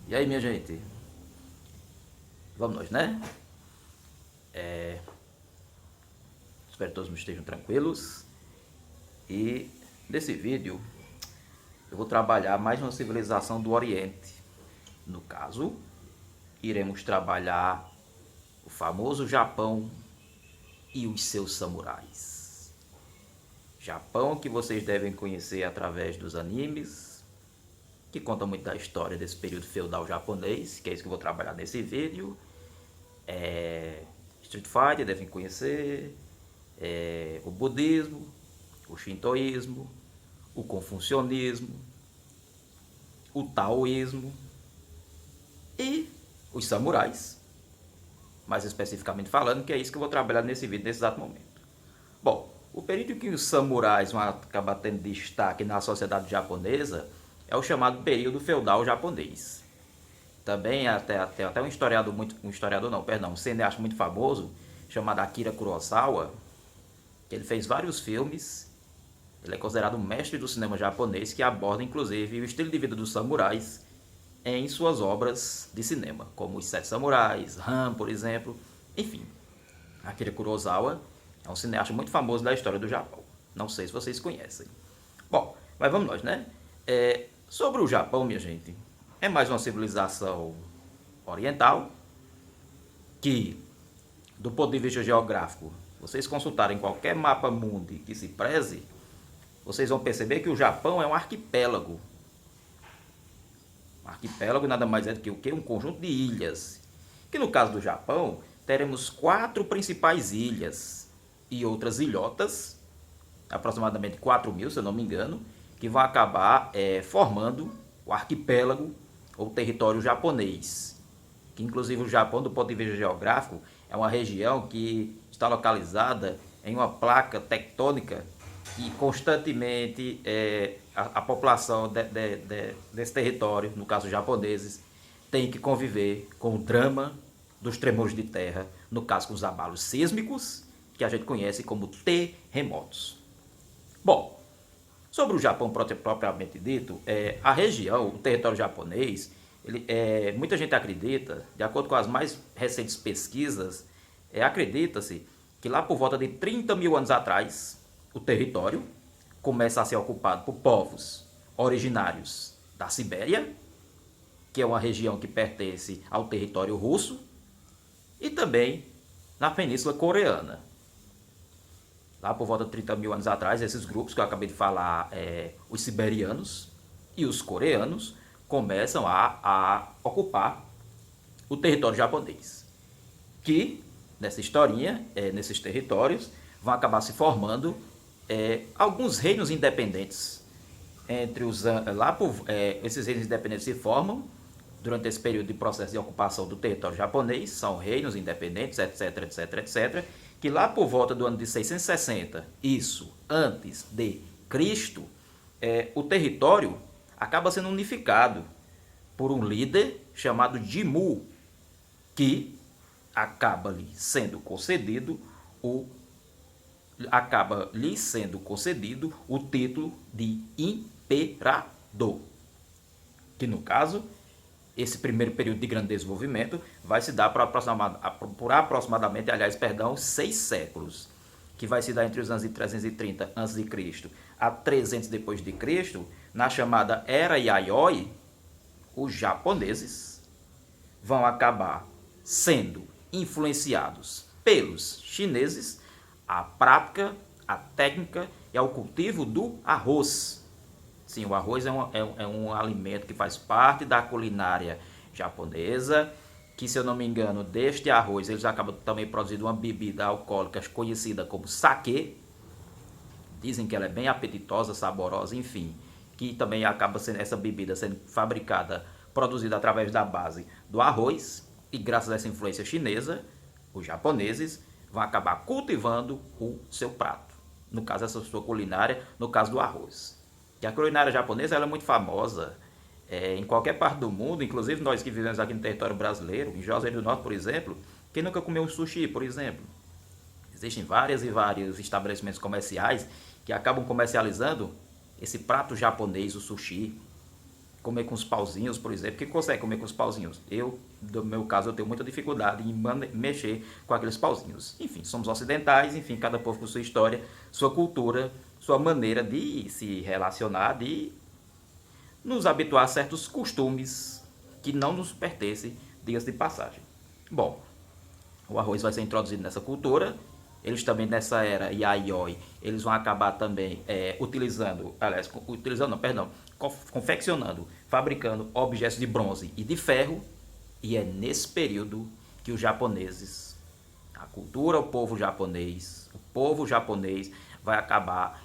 E aí, minha gente? Vamos nós, né? Espero que todos estejam tranquilos. E nesse vídeo eu vou trabalhar mais uma civilização do Oriente. No caso, iremos trabalhar o famoso Japão e os seus samurais. Japão que vocês devem conhecer através dos animes, que conta muito da história desse período feudal japonês, que é isso que eu vou trabalhar nesse vídeo. Street Fighter devem conhecer, o budismo, o shintoísmo, o confucionismo, o taoísmo e os samurais, mais especificamente falando, que é isso que eu vou trabalhar nesse vídeo, nesse exato momento. Bom, o período em que os samurais vão acabar tendo destaque na sociedade japonesa é o chamado período feudal japonês. Também tem até um cineasta muito famoso, chamado Akira Kurosawa, que ele fez vários filmes. Ele é considerado um mestre do cinema japonês, que aborda inclusive o estilo de vida dos samurais em suas obras de cinema, como Os Sete Samurais, Han, por exemplo. Enfim, Akira Kurosawa é um cineasta muito famoso da história do Japão. Não sei se vocês conhecem. Bom, mas vamos nós, né? Sobre o Japão, minha gente, é mais uma civilização oriental que, do ponto de vista geográfico, vocês consultarem qualquer mapa mundi que se preze, vocês vão perceber que o Japão é um arquipélago. Um arquipélago nada mais é do que o quê? Um conjunto de ilhas. Que no caso do Japão, teremos 4 principais ilhas e outras ilhotas, aproximadamente 4.000, se eu não me engano, que vão acabar formando o arquipélago ou território japonês. Que inclusive o Japão, do ponto de vista geográfico, é uma região que está localizada em uma placa tectônica que constantemente a população desse território, no caso japoneses, tem que conviver com o drama dos tremores de terra, no caso com os abalos sísmicos, que a gente conhece como terremotos. Bom, sobre o Japão propriamente dito, a região, o território japonês, muita gente acredita, de acordo com as mais recentes pesquisas, acredita-se que lá por volta de 30 mil anos atrás, o território começa a ser ocupado por povos originários da Sibéria, que é uma região que pertence ao território russo, e também na Península Coreana. Lá por volta de 30 mil anos atrás, esses grupos que eu acabei de falar, os siberianos e os coreanos, começam a ocupar o território japonês. Que, nessa historinha, nesses territórios, vão acabar se formando alguns reinos independentes. Esses reinos independentes se formam durante esse período de processo de ocupação do território japonês, são reinos independentes, etc, etc, etc, que lá por volta do ano de 660, isso antes de Cristo, o território acaba sendo unificado por um líder chamado Jimmu, que acaba lhe sendo concedido o título de imperador. Que no caso, esse primeiro período de grande desenvolvimento vai se dar por aproximadamente 6 séculos, que vai se dar entre os anos de 330 a.C. a 300 depois de Cristo, na chamada Era Yayoi. Os japoneses vão acabar sendo influenciados pelos chineses a prática, a técnica e ao cultivo do arroz. Sim, o arroz é um alimento que faz parte da culinária japonesa, que, se eu não me engano, deste arroz eles acabam também produzindo uma bebida alcoólica conhecida como sake. Dizem que ela é bem apetitosa, saborosa, enfim, que também acaba sendo essa bebida sendo fabricada, produzida através da base do arroz, e graças a essa influência chinesa, os japoneses vão acabar cultivando o seu prato, no caso essa sua culinária, no caso do arroz. E a culinária japonesa ela é muito famosa em qualquer parte do mundo, inclusive nós que vivemos aqui no território brasileiro, em Juazeiro do Norte, por exemplo. Quem nunca comeu um sushi, por exemplo? Existem vários estabelecimentos comerciais que acabam comercializando esse prato japonês, o sushi. comer com os pauzinhos, por exemplo. Quem consegue comer com os pauzinhos? Eu, no meu caso, eu tenho muita dificuldade em mexer com aqueles pauzinhos. Enfim, somos ocidentais, enfim, cada povo com sua história, sua cultura, sua maneira de se relacionar, de nos habituar a certos costumes que não nos pertencem, diga-se de passagem. Bom, o arroz vai ser introduzido nessa cultura. Eles também nessa era Yayoi, eles vão acabar também confeccionando, fabricando objetos de bronze e de ferro. E é nesse período que os japoneses, a cultura, o povo japonês vai acabar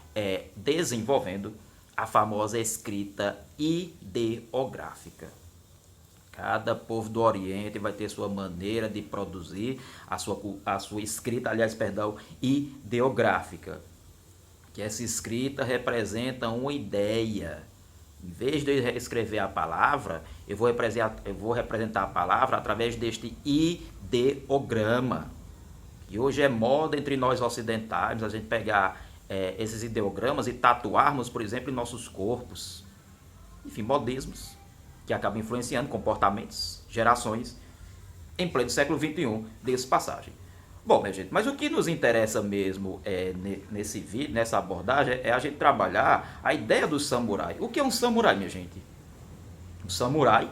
desenvolvendo a famosa escrita ideográfica. Cada povo do Oriente vai ter sua maneira de produzir a sua escrita, ideográfica. Que essa escrita representa uma ideia. Em vez de eu escrever a palavra, eu vou representar a palavra através deste ideograma. E hoje é moda entre nós ocidentais a gente pegar esses ideogramas e tatuarmos, por exemplo, em nossos corpos. Enfim, modismos que acabam influenciando comportamentos, gerações, em pleno século XXI, diga-se passagem. Bom, minha gente, mas o que nos interessa mesmo nesse vídeo, nessa abordagem, é a gente trabalhar a ideia do samurai. O que é um samurai, minha gente? Um samurai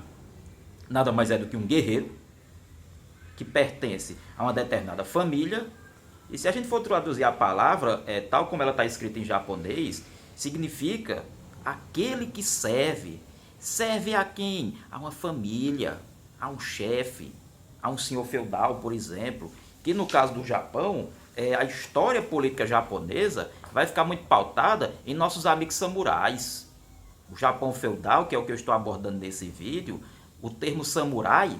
nada mais é do que um guerreiro que pertence a uma determinada família. E se a gente for traduzir a palavra, tal como ela está escrita em japonês, significa aquele que serve. Serve a quem? A uma família, a um chefe, a um senhor feudal, por exemplo. Que no caso do Japão, a história política japonesa vai ficar muito pautada em nossos amigos samurais. O Japão feudal, que é o que eu estou abordando nesse vídeo, o termo samurai,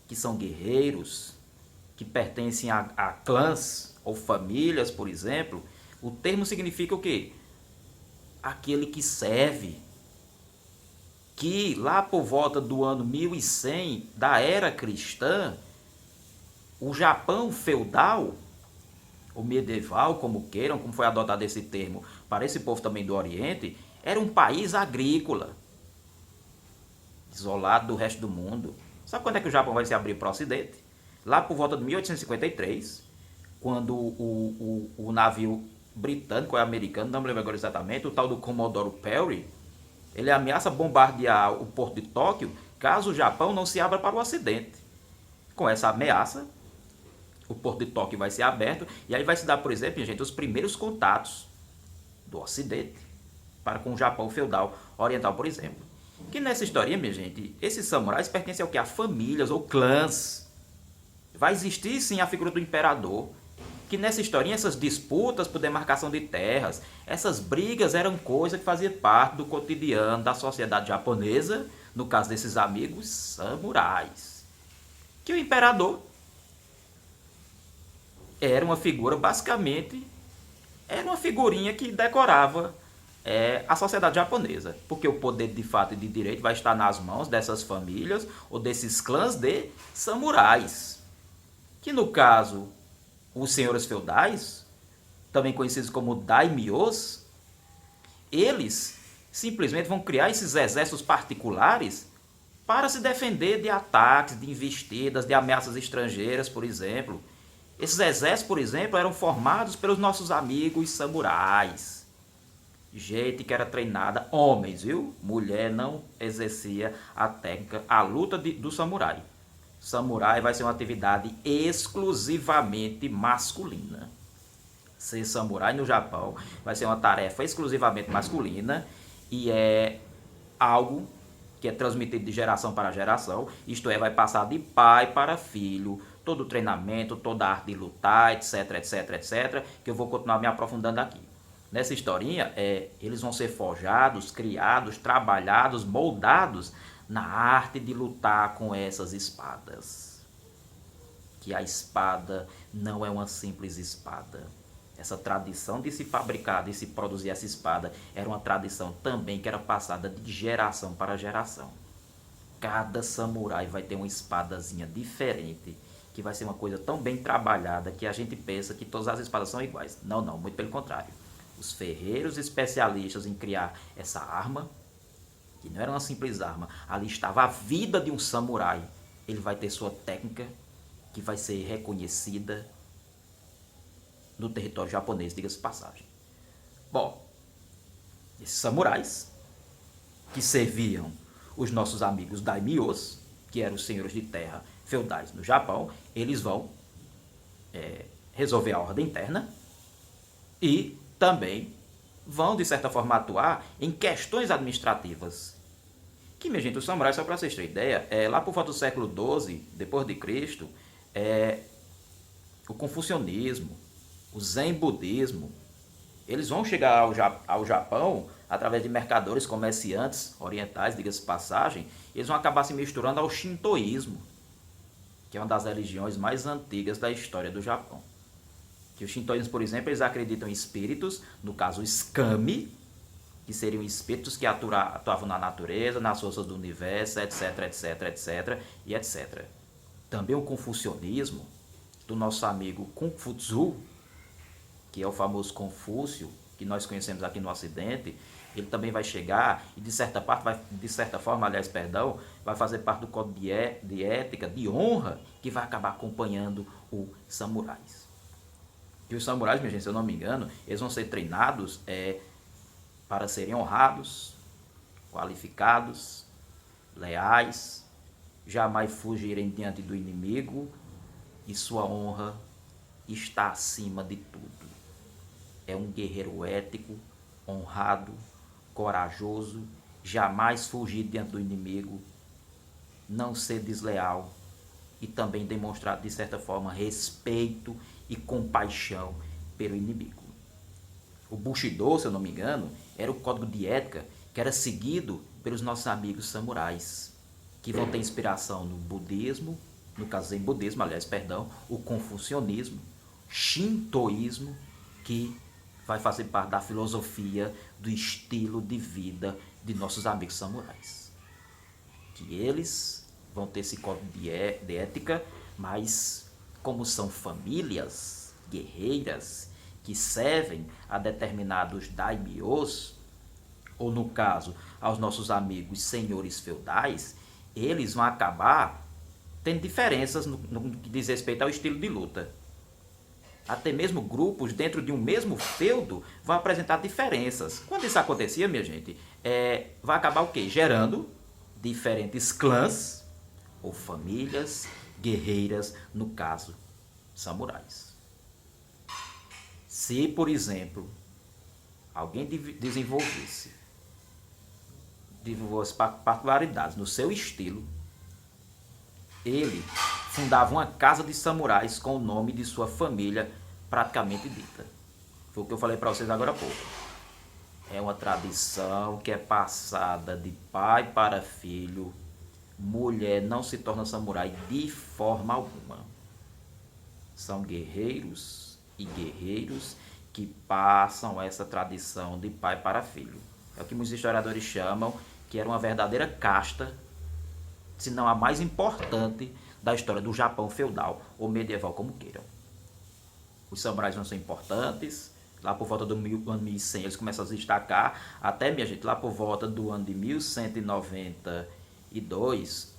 que são guerreiros, que pertencem a clãs ou famílias, por exemplo, o termo significa o quê? Aquele que serve. Que lá por volta do ano 1100 da era cristã, o Japão feudal, ou medieval, como queiram, como foi adotado esse termo para esse povo também do Oriente, era um país agrícola, isolado do resto do mundo. Sabe quando é que o Japão vai se abrir para o Ocidente? Lá por volta de 1853, quando o navio britânico ou americano, não me lembro agora exatamente, o tal do Commodore Perry, ele ameaça bombardear o porto de Tóquio caso o Japão não se abra para o Ocidente. Com essa ameaça, o porto de Tóquio vai ser aberto e aí vai se dar, por exemplo, gente, os primeiros contatos do Ocidente para com o Japão feudal oriental, por exemplo. Que nessa historinha, minha gente, esses samurais pertencem ao que? A famílias ou clãs. Vai existir sim a figura do imperador. Que nessa historinha, essas disputas por demarcação de terras, essas brigas eram coisa que fazia parte do cotidiano da sociedade japonesa, no caso desses amigos samurais. Que o imperador era uma figura, basicamente, era uma figurinha que decorava a sociedade japonesa. Porque o poder de fato e de direito vai estar nas mãos dessas famílias ou desses clãs de samurais. Que no caso, os senhores feudais, também conhecidos como daimyos, eles simplesmente vão criar esses exércitos particulares para se defender de ataques, de investidas, de ameaças estrangeiras, por exemplo. Esses exércitos, por exemplo, eram formados pelos nossos amigos samurais. Gente que era treinada, homens, viu? Mulher não exercia a técnica, a luta do samurai. Samurai vai ser uma atividade exclusivamente masculina. Ser samurai no Japão vai ser uma tarefa exclusivamente masculina e é algo que é transmitido de geração para geração, isto é, vai passar de pai para filho, todo o treinamento, toda a arte de lutar, etc, etc, etc, que eu vou continuar me aprofundando aqui. Nessa historinha, eles vão ser forjados, criados, trabalhados, moldados na arte de lutar com essas espadas. Que a espada não é uma simples espada. Essa tradição de se fabricar, de se produzir essa espada, era uma tradição também que era passada de geração para geração. Cada samurai vai ter uma espadazinha diferente, que vai ser uma coisa tão bem trabalhada que a gente pensa que todas as espadas são iguais. Não, não, muito pelo contrário. Os ferreiros especialistas em criar essa arma, que não era uma simples arma, ali estava a vida de um samurai. Ele vai ter sua técnica, que vai ser reconhecida no território japonês, diga-se de passagem. Bom, esses samurais, que serviam os nossos amigos daimyos, que eram os senhores de terra feudais no Japão, eles vão resolver a ordem interna e também vão, de certa forma, atuar em questões administrativas. Que, minha gente, os samurais, só para vocês terem ideia, lá por volta do século XII, depois de Cristo, o confucionismo, o zen budismo, eles vão chegar ao Japão através de mercadores, comerciantes orientais, diga-se de passagem, eles vão acabar se misturando ao shintoísmo, que é uma das religiões mais antigas da história do Japão. Que os shintoísmos, por exemplo, eles acreditam em espíritos, no caso os kami, que seriam espíritos que atuavam na natureza, nas forças do universo, etc, etc, etc e etc. Também o confucionismo, do nosso amigo Kung Fu Tzu, que é o famoso Confúcio, que nós conhecemos aqui no Ocidente, ele também vai chegar e, de certa forma, vai fazer parte do código de ética, de honra, que vai acabar acompanhando os samurais. E os samurais, minha gente, se eu não me engano, eles vão ser treinados para serem honrados, qualificados, leais, jamais fugirem diante do inimigo, e sua honra está acima de tudo. É um guerreiro ético, honrado, corajoso, jamais fugir diante do inimigo, não ser desleal e também demonstrar, de certa forma, respeito e compaixão pelo inimigo. O Bushido, se eu não me engano, era o código de ética que era seguido pelos nossos amigos samurais, que vão ter inspiração no budismo, no caso zen budismo, o confucionismo, shintoísmo, que vai fazer parte da filosofia, do estilo de vida de nossos amigos samurais. Que eles vão ter esse código de ética, mas como são famílias guerreiras que servem a determinados daimyos, ou no caso, aos nossos amigos senhores feudais, eles vão acabar tendo diferenças no que diz respeito ao estilo de luta. Até mesmo grupos dentro de um mesmo feudo vão apresentar diferenças. Quando isso acontecia, minha gente, vai acabar o quê? Gerando diferentes clãs ou famílias guerreiras, no caso, samurais. Se, por exemplo, alguém desenvolvesse particularidades no seu estilo, ele fundava uma casa de samurais com o nome de sua família praticamente dita. Foi o que eu falei para vocês agora há pouco. É uma tradição que é passada de pai para filho. Mulher não se torna samurai de forma alguma. São guerreiros e guerreiros que passam essa tradição de pai para filho. É o que muitos historiadores chamam que era uma verdadeira casta, se não a mais importante da história do Japão feudal ou medieval, como queiram. Os samurais não são importantes. Lá por volta do ano 1100 eles começam a se destacar. Até, minha gente, lá por volta do ano de 1192,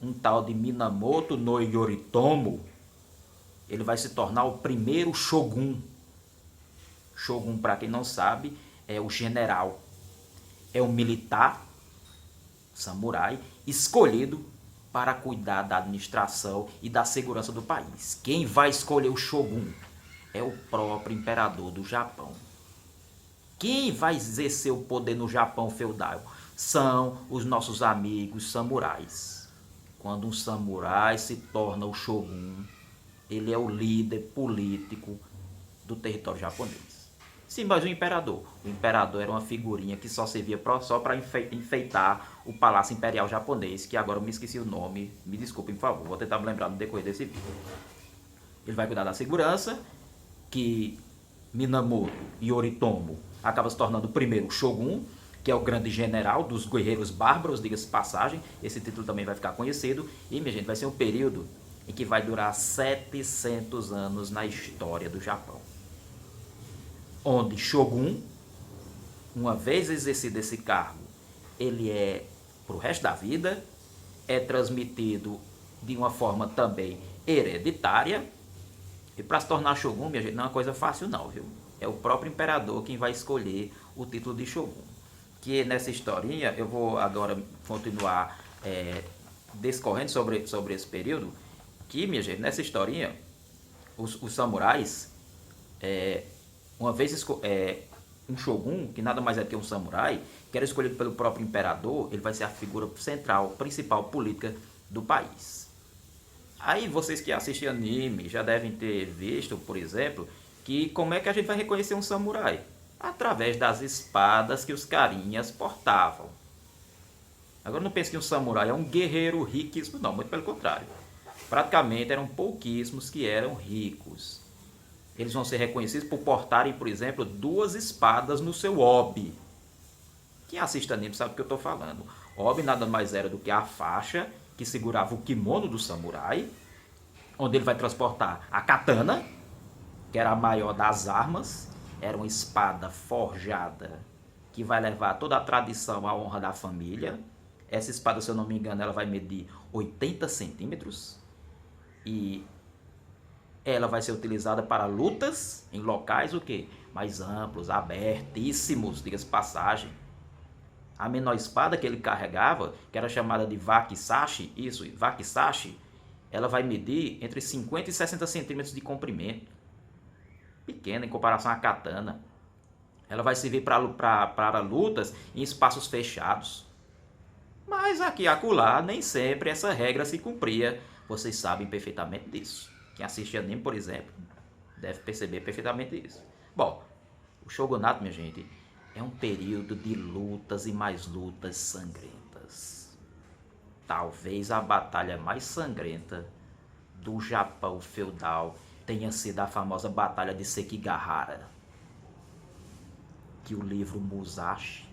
um tal de Minamoto no Yoritomo, ele vai se tornar o primeiro shogun. Shogun, para quem não sabe, é o general. É um militar, samurai, escolhido para cuidar da administração e da segurança do país. Quem vai escolher o shogun é o próprio imperador do Japão. Quem vai exercer o poder no Japão feudal são os nossos amigos samurais. Quando um samurai se torna o shogun, ele é o líder político do território japonês. Sim, mas o imperador era uma figurinha que só servia só para enfeitar o Palácio Imperial Japonês, que agora eu me esqueci o nome, me desculpem, por favor, vou tentar me lembrar no decorrer desse vídeo. Ele vai cuidar da segurança, que Minamoto Yoritomo acaba se tornando o primeiro shogun, que é o grande general dos guerreiros bárbaros, diga-se de passagem. Esse título também vai ficar conhecido. E, minha gente, vai ser um período em que vai durar 700 anos na história do Japão. Onde shogun, uma vez exercido esse cargo, ele é para o resto da vida, é transmitido de uma forma também hereditária. E para se tornar Shogun, minha gente, não é uma coisa fácil não, viu? É o próprio imperador quem vai escolher o título de Shogun. Que nessa historinha, eu vou agora continuar discorrendo sobre esse período, que, minha gente, nessa historinha, os samurais, uma vez um shogun, que nada mais é que um samurai, que era escolhido pelo próprio imperador, ele vai ser a figura central, principal política do país. Aí vocês que assistem anime já devem ter visto, por exemplo, que como é que a gente vai reconhecer um samurai? Através das espadas que os carinhas portavam. Agora não pense que um samurai é um guerreiro riquíssimo, não, muito pelo contrário. Praticamente eram pouquíssimos que eram ricos. Eles vão ser reconhecidos por portarem, por exemplo, 2 espadas no seu obi. Quem assiste anime sabe o que eu estou falando. Obi nada mais era do que a faixa que segurava o kimono do samurai, onde ele vai transportar a katana, que era a maior das armas, era uma espada forjada que vai levar toda a tradição à honra da família. Essa espada, se eu não me engano, ela vai medir 80 centímetros e ela vai ser utilizada para lutas em locais o quê? Mais amplos, abertíssimos, diga-se passagem. A menor espada que ele carregava, que era chamada de wakizashi, wakizashi, ela vai medir entre 50 e 60 centímetros de comprimento. Pequena em comparação à katana. Ela vai servir para lutas em espaços fechados. Mas aqui e acolá, nem sempre essa regra se cumpria. Vocês sabem perfeitamente disso. Quem assiste anime, por exemplo, deve perceber perfeitamente isso. Bom, o shogunato, minha gente, é um período de lutas e mais lutas sangrentas. Talvez a batalha mais sangrenta do Japão feudal tenha sido a famosa Batalha de Sekigahara, que o livro Musashi,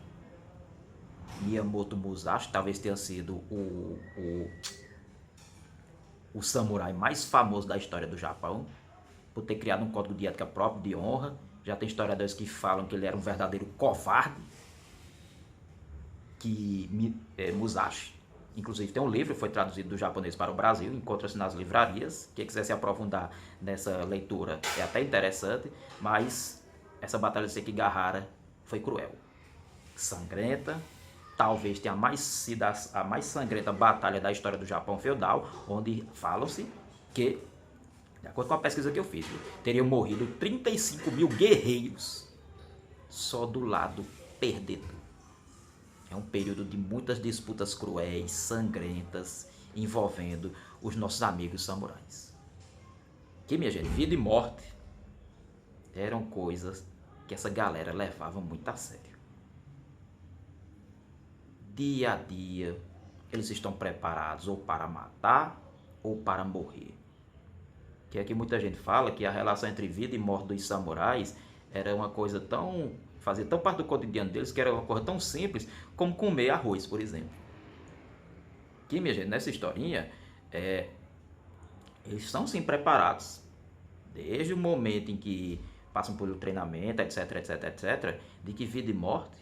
Miyamoto Musashi, talvez tenha sido o samurai mais famoso da história do Japão, por ter criado um código de ética próprio, de honra. Já tem historiadores que falam que ele era um verdadeiro covarde, Musashi. Inclusive tem um livro, foi traduzido do japonês para o Brasil, encontra-se nas livrarias. Quem quiser se aprofundar nessa leitura é até interessante, mas essa batalha de Sekigahara foi cruel, sangrenta, talvez tenha sido a mais sangrenta batalha da história do Japão feudal, onde falam-se que, de acordo com a pesquisa que eu fiz, teriam morrido 35 mil guerreiros só do lado perdedor. É um período de muitas disputas cruéis, sangrentas, envolvendo os nossos amigos samurais. Que, minha gente, vida e morte eram coisas que essa galera levava muito a sério. Dia a dia, eles estão preparados ou para matar ou para morrer. Que é que muita gente fala que a relação entre vida e morte dos samurais era uma coisa fazia tão parte do cotidiano deles, que era uma coisa tão simples como comer arroz, por exemplo. Que, minha gente, nessa historinha, eles estão sim preparados, desde o momento em que passam pelo treinamento, etc, etc, etc, de que vida e morte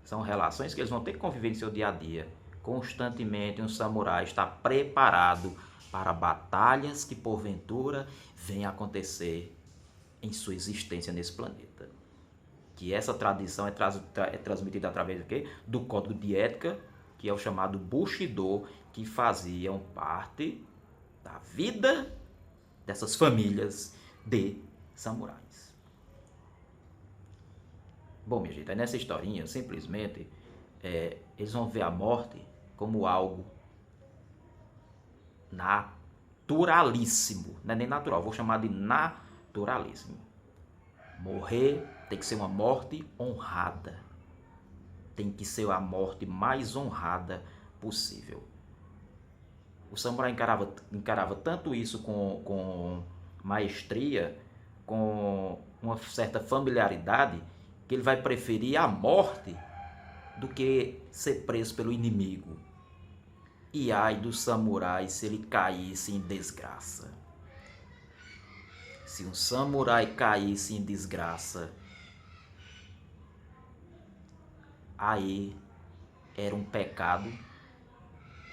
são relações que eles vão ter que conviver em seu dia a dia. Constantemente um samurai está preparado para batalhas que porventura venham a acontecer em sua existência nesse planeta. Que essa tradição é transmitida através do quê? Do código de ética, que é o chamado Bushido, que faziam parte da vida dessas famílias de samurais. Bom, minha gente, nessa historinha, simplesmente, eles vão ver a morte como algo naturalíssimo. Não é nem natural, vou chamar de naturalíssimo. Morrer tem que ser uma morte honrada. Tem que ser a morte mais honrada possível. O samurai encarava tanto isso com maestria, com uma certa familiaridade, que ele vai preferir a morte do que ser preso pelo inimigo. E ai do samurai se ele caísse em desgraça. Se um samurai caísse em desgraça, aí era um pecado.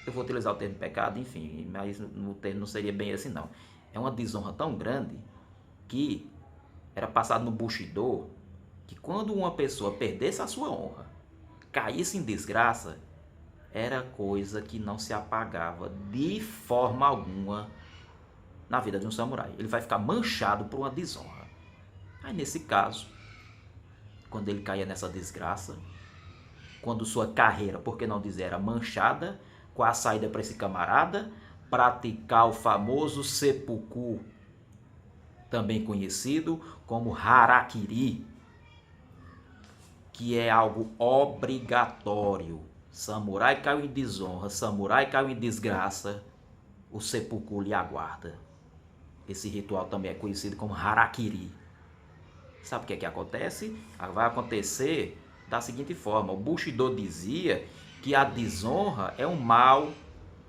Eu vou utilizar o termo pecado, enfim, mas no termo não seria bem esse não. É uma desonra tão grande que era passado no Bushido que quando uma pessoa perdesse a sua honra, caísse em desgraça, era coisa que não se apagava de forma alguma na vida de um samurai. Ele vai ficar manchado por uma desonra. Aí nesse caso, quando ele caía nessa desgraça, quando sua carreira, por que não dizer, era manchada, com a saída para esse camarada praticar o famoso seppuku, também conhecido como harakiri, que é algo obrigatório. Samurai caiu em desonra, samurai caiu em desgraça, o seppuku lhe aguarda. Esse ritual também é conhecido como harakiri. Sabe o que é que acontece? Vai acontecer da seguinte forma: o Bushido dizia que a desonra é um mal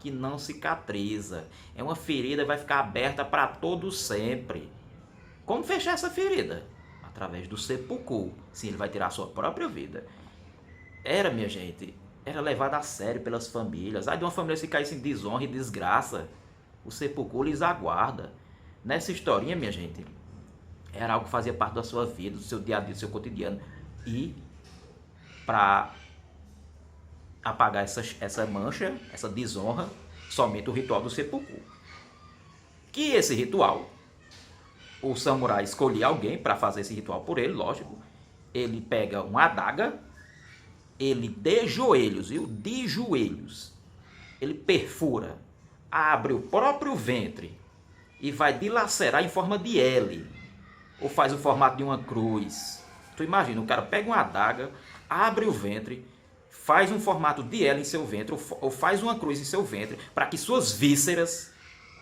que não cicatriza, é uma ferida que vai ficar aberta para todo sempre. Como fechar essa ferida? Através do seppuku. Sim, ele vai tirar a sua própria vida. Era, minha gente, era levado a sério pelas famílias. Aí de uma família se caísse em desonra e desgraça, o seppuku lhes aguarda. Nessa historinha, minha gente, era algo que fazia parte da sua vida, do seu dia a dia, do seu cotidiano. E para apagar essa mancha, essa desonra, somente o ritual do seppuku. Que esse ritual, o samurai escolhia alguém para fazer esse ritual por ele, lógico. Ele pega uma adaga, ele de joelhos, viu? De joelhos. Ele perfura, abre o próprio ventre e vai dilacerar em forma de L. Ou faz o formato de uma cruz. Tu imagina, o cara pega uma adaga, abre o ventre, faz um formato de L em seu ventre, ou faz uma cruz em seu ventre, para que suas vísceras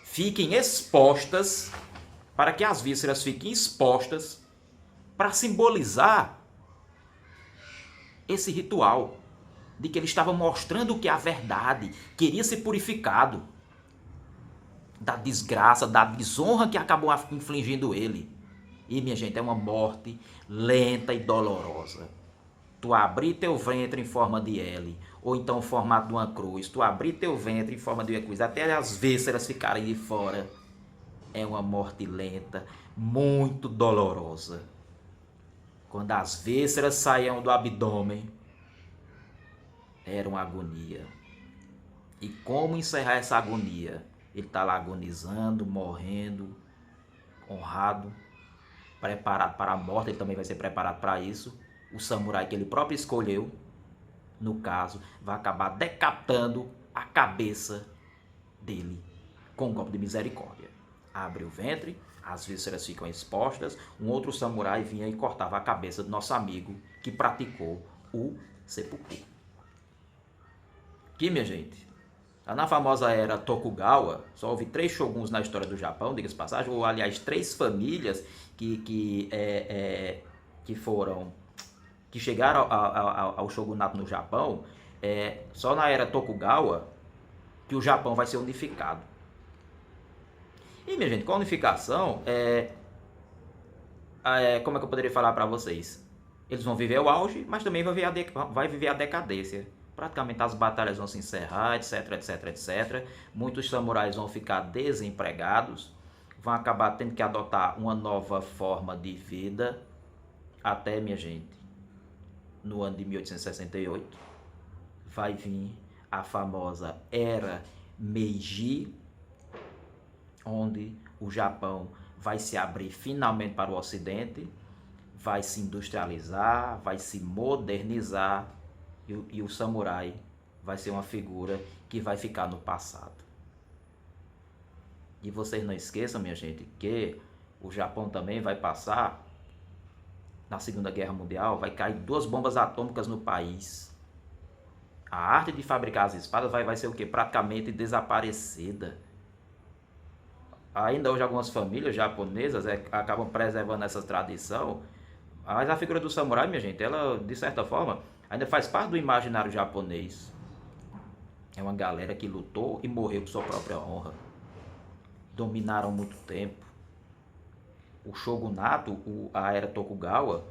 fiquem expostas, para que as vísceras fiquem expostas, para simbolizar esse ritual de que ele estava mostrando que a verdade queria ser purificado da desgraça, da desonra que acabou infligindo ele. E, minha gente, é uma morte lenta e dolorosa. Tu abrir teu ventre em forma de L, ou então o formato de uma cruz, tu abrir teu ventre em forma de uma cruz, até as vísceras ficarem de fora, é uma morte lenta, muito dolorosa. Quando as vísceras saíam do abdômen, era uma agonia. E como encerrar essa agonia? Ele está lá agonizando, morrendo, honrado, preparado para a morte, ele também vai ser preparado para isso. O samurai que ele próprio escolheu, no caso, vai acabar decapitando a cabeça dele com um golpe de misericórdia. Abre o ventre, as vísceras ficam expostas, um outro samurai vinha e cortava a cabeça do nosso amigo que praticou o seppuku. Aqui, minha gente, na famosa era Tokugawa, só houve 3 shoguns na história do Japão, diga-se passagem, ou aliás 3 famílias que chegaram ao shogunato no Japão, só na era Tokugawa que o Japão vai ser unificado. E, minha gente, com a unificação, como é que eu poderia falar para vocês? Eles vão viver o auge, mas também vai viver a decadência. Praticamente as batalhas vão se encerrar, etc, etc, etc. Muitos samurais vão ficar desempregados, vão acabar tendo que adotar uma nova forma de vida, até, minha gente, no ano de 1868, vai vir a famosa Era Meiji, onde o Japão vai se abrir finalmente para o Ocidente, vai se industrializar, vai se modernizar, e o samurai vai ser uma figura que vai ficar no passado. E vocês não esqueçam, minha gente, que o Japão também vai passar, na Segunda Guerra Mundial, vai cair 2 bombas atômicas no país. A arte de fabricar as espadas vai ser o quê? Praticamente desaparecida. Ainda hoje algumas famílias japonesas acabam preservando essa tradição, mas a figura do samurai, minha gente, ela, de certa forma, ainda faz parte do imaginário japonês. É uma galera que lutou e morreu por sua própria honra. Dominaram muito tempo. O shogunato, a era Tokugawa,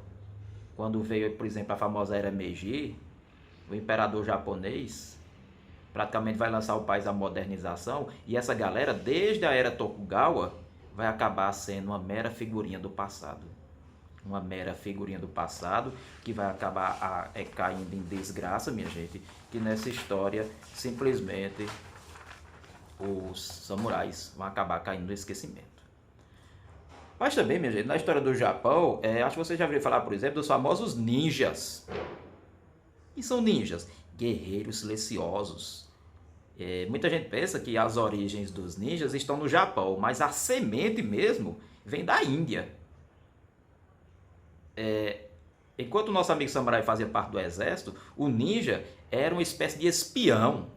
quando veio, por exemplo, a famosa era Meiji, o imperador japonês praticamente vai lançar o país à modernização, e essa galera, desde a era Tokugawa, vai acabar sendo uma mera figurinha do passado. Uma mera figurinha do passado que vai acabar caindo em desgraça, minha gente, que nessa história simplesmente os samurais vão acabar caindo no esquecimento. Mas também, minha gente, na história do Japão, acho que você já ouviu falar, por exemplo, dos famosos ninjas. E são ninjas? Guerreiros silenciosos. Muita gente pensa que as origens dos ninjas estão no Japão, mas a semente mesmo vem da Índia. Enquanto o nosso amigo samurai fazia parte do exército, o ninja era uma espécie de espião,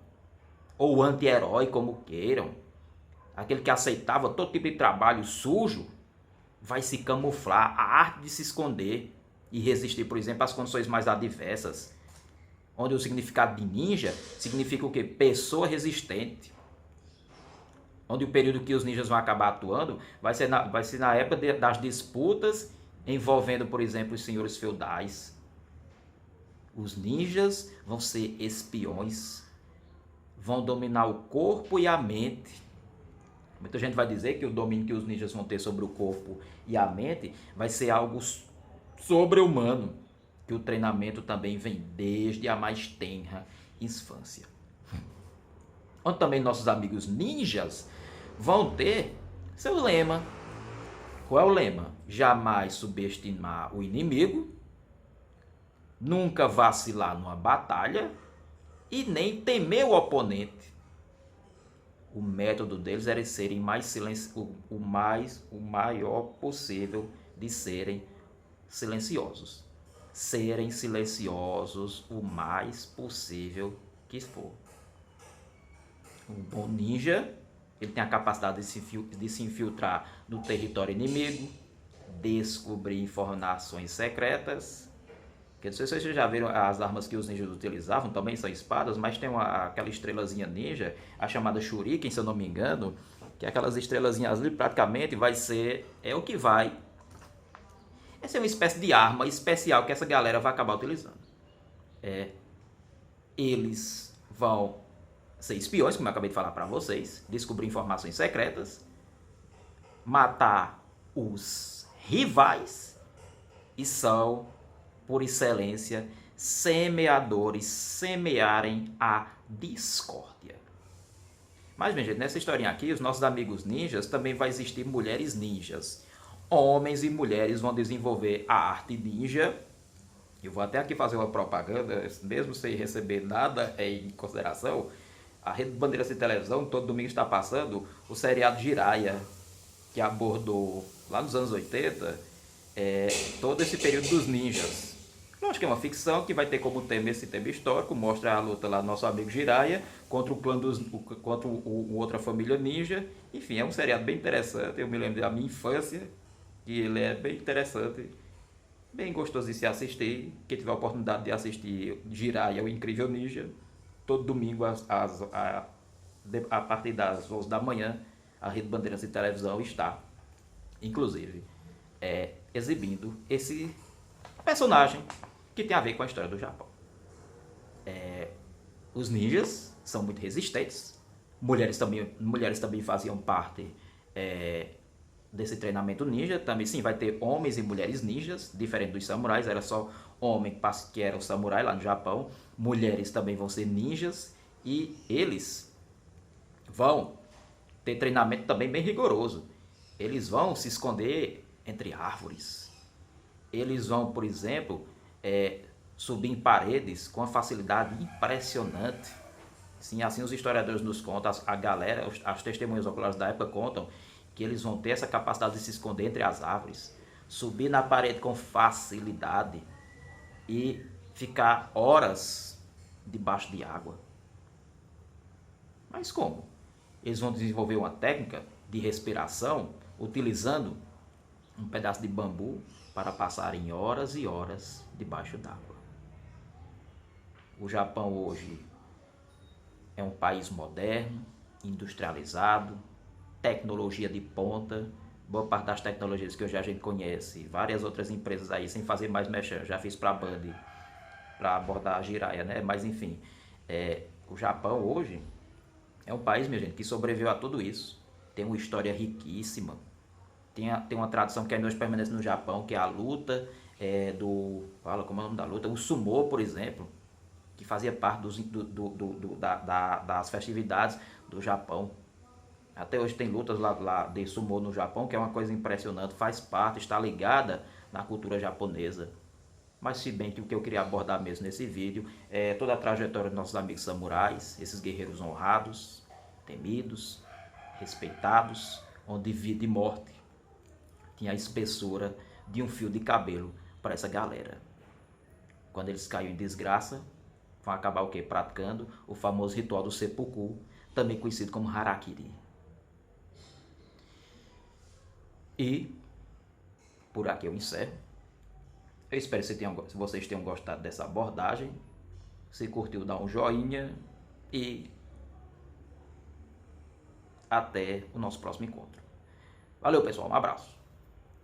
ou anti-herói, como queiram. Aquele que aceitava todo tipo de trabalho sujo, vai se camuflar, a arte de se esconder e resistir, por exemplo, às condições mais adversas. Onde o significado de ninja significa o quê? Pessoa resistente. Onde o período que os ninjas vão acabar atuando vai ser na época das disputas envolvendo, por exemplo, os senhores feudais. Os ninjas vão ser espiões, vão dominar o corpo e a mente. Muita gente vai dizer que o domínio que os ninjas vão ter sobre o corpo e a mente vai ser algo sobre-humano, que o treinamento também vem desde a mais tenra infância. Onde também nossos amigos ninjas vão ter seu lema. Qual é o lema? Jamais subestimar o inimigo, nunca vacilar numa batalha e nem temer o oponente. O método deles era serem o maior possível de serem silenciosos. Serem silenciosos o mais possível que for. Um bom ninja, ele tem a capacidade de se infiltrar no território inimigo, descobrir informações secretas. Porque não sei se vocês já viram as armas que os ninjas utilizavam, também são espadas, mas tem aquela estrelazinha ninja, a chamada Shuriken, se eu não me engano, que aquelas estrelazinhas ali praticamente vai ser, essa é uma espécie de arma especial que essa galera vai acabar utilizando. Eles vão ser espiões, como eu acabei de falar para vocês, descobrir informações secretas, matar os rivais e são, por excelência, semeadores, semearem a discórdia. Mas, minha gente, nessa historinha aqui, os nossos amigos ninjas, também vai existir mulheres ninjas. Homens e mulheres vão desenvolver a arte ninja. Eu vou até aqui fazer uma propaganda, mesmo sem receber nada em consideração. A Rede Bandeirantes de Televisão, todo domingo está passando o seriado Jiraiya, que abordou, lá nos anos 80, todo esse período dos ninjas. Eu acho que é uma ficção que vai ter como tema esse tema histórico, mostra a luta lá do nosso amigo Jiraiya contra contra outra família ninja. Enfim, é um seriado bem interessante, eu me lembro da minha infância, que ele é bem interessante, bem gostoso de se assistir. Quem tiver a oportunidade de assistir Jiraiya, o Incrível Ninja, todo domingo a partir das 11 da manhã, a Rede Bandeirantes de Televisão está, inclusive, exibindo esse personagem que tem a ver com a história do Japão. Os ninjas são muito resistentes, mulheres também faziam parte desse treinamento ninja. Também sim, vai ter homens e mulheres ninjas, diferente dos samurais, era só homem que era o samurai lá no Japão. Mulheres também vão ser ninjas e eles vão ter treinamento também bem rigoroso. Eles vão se esconder entre árvores. Eles vão, por exemplo, subir em paredes com uma facilidade impressionante. Sim, assim os historiadores nos contam, a galera, as testemunhas oculares da época contam que eles vão ter essa capacidade de se esconder entre as árvores, subir na parede com facilidade e ficar horas debaixo de água. Mas como? Eles vão desenvolver uma técnica de respiração utilizando um pedaço de bambu para passarem horas e horas debaixo d'água. O Japão hoje é um país moderno, industrializado, tecnologia de ponta. Boa parte das tecnologias que hoje a gente conhece, várias outras empresas aí, sem fazer mais mexer, já fiz para a Band, para abordar a Jiraiya, né? Mas enfim, o Japão hoje é um país, minha gente, que sobreviveu a tudo isso. Tem uma história riquíssima. Tem uma tradição que ainda hoje permanece no Japão, que é a luta Fala como é o nome da luta? O sumo, por exemplo, que fazia parte das festividades do Japão. Até hoje tem lutas lá de sumo no Japão, que é uma coisa impressionante, faz parte, está ligada na cultura japonesa. Mas se bem que o que eu queria abordar mesmo nesse vídeo é toda a trajetória dos nossos amigos samurais, esses guerreiros honrados, temidos, respeitados, onde vida e morte tinha a espessura de um fio de cabelo para essa galera. Quando eles caíram em desgraça, vão acabar o quê? Praticando o famoso ritual do seppuku, também conhecido como harakiri. E por aqui eu encerro. Eu espero que vocês tenham gostado dessa abordagem. Se curtiu, dá um joinha e até o nosso próximo encontro. Valeu, pessoal. Um abraço.